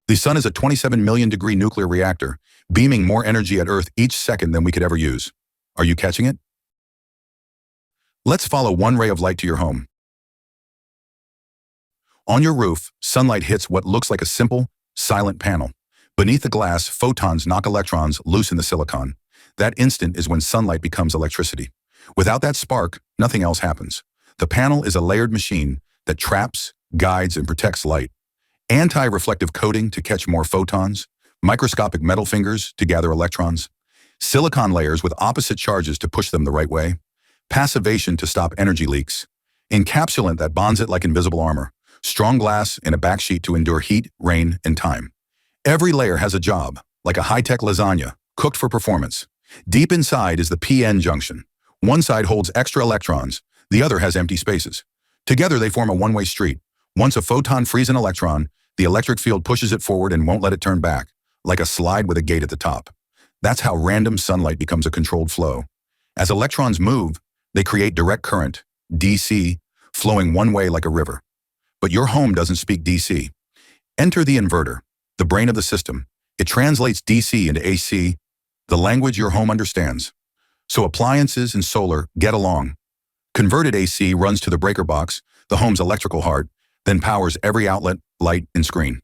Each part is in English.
The sun is a 27 million degree nuclear reactor, beaming more energy at Earth each second than we could ever use. Are you catching it? Let's follow one ray of light to your home. On your roof, sunlight hits what looks like a simple, silent panel. Beneath the glass, photons knock electrons loose in the silicon. That instant is when sunlight becomes electricity. Without that spark, nothing else happens. The panel is a layered machine that traps, guides, and protects light. Anti-reflective coating to catch more photons, microscopic metal fingers to gather electrons, silicon layers with opposite charges to push them the right way, passivation to stop energy leaks, encapsulant that bonds it like invisible armor, strong glass in a backsheet to endure heat, rain, and time. Every layer has a job, like a high-tech lasagna, cooked for performance. Deep inside is the PN junction. One side holds extra electrons, the other has empty spaces. Together they form a one-way street. Once a photon frees an electron, the electric field pushes it forward and won't let it turn back, like a slide with a gate at the top. That's how random sunlight becomes a controlled flow. As electrons move, they create direct current, DC, flowing one way like a river. But your home doesn't speak DC. Enter the inverter, the brain of the system. It translates DC into AC, the language your home understands. So appliances and solar get along. Converted AC runs to the breaker box, the home's electrical heart, then powers every outlet, light, and screen.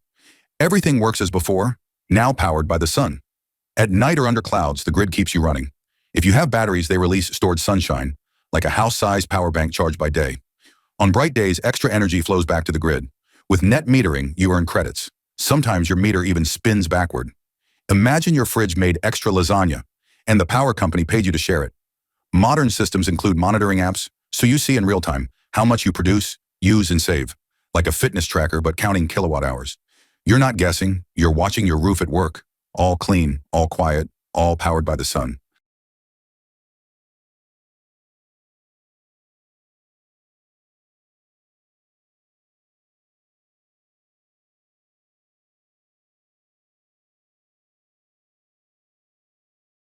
Everything works as before, now powered by the sun. At night or under clouds, the grid keeps you running. If you have batteries, they release stored sunshine, like a house-sized power bank charged by day. On bright days, extra energy flows back to the grid. With net metering, you earn credits. Sometimes your meter even spins backward. Imagine your fridge made extra lasagna, and the power company paid you to share it. Modern systems include monitoring apps, so you see in real time how much you produce, use, and save. Like a fitness tracker, but counting kilowatt hours. You're not guessing, you're watching your roof at work. All clean, all quiet, all powered by the sun.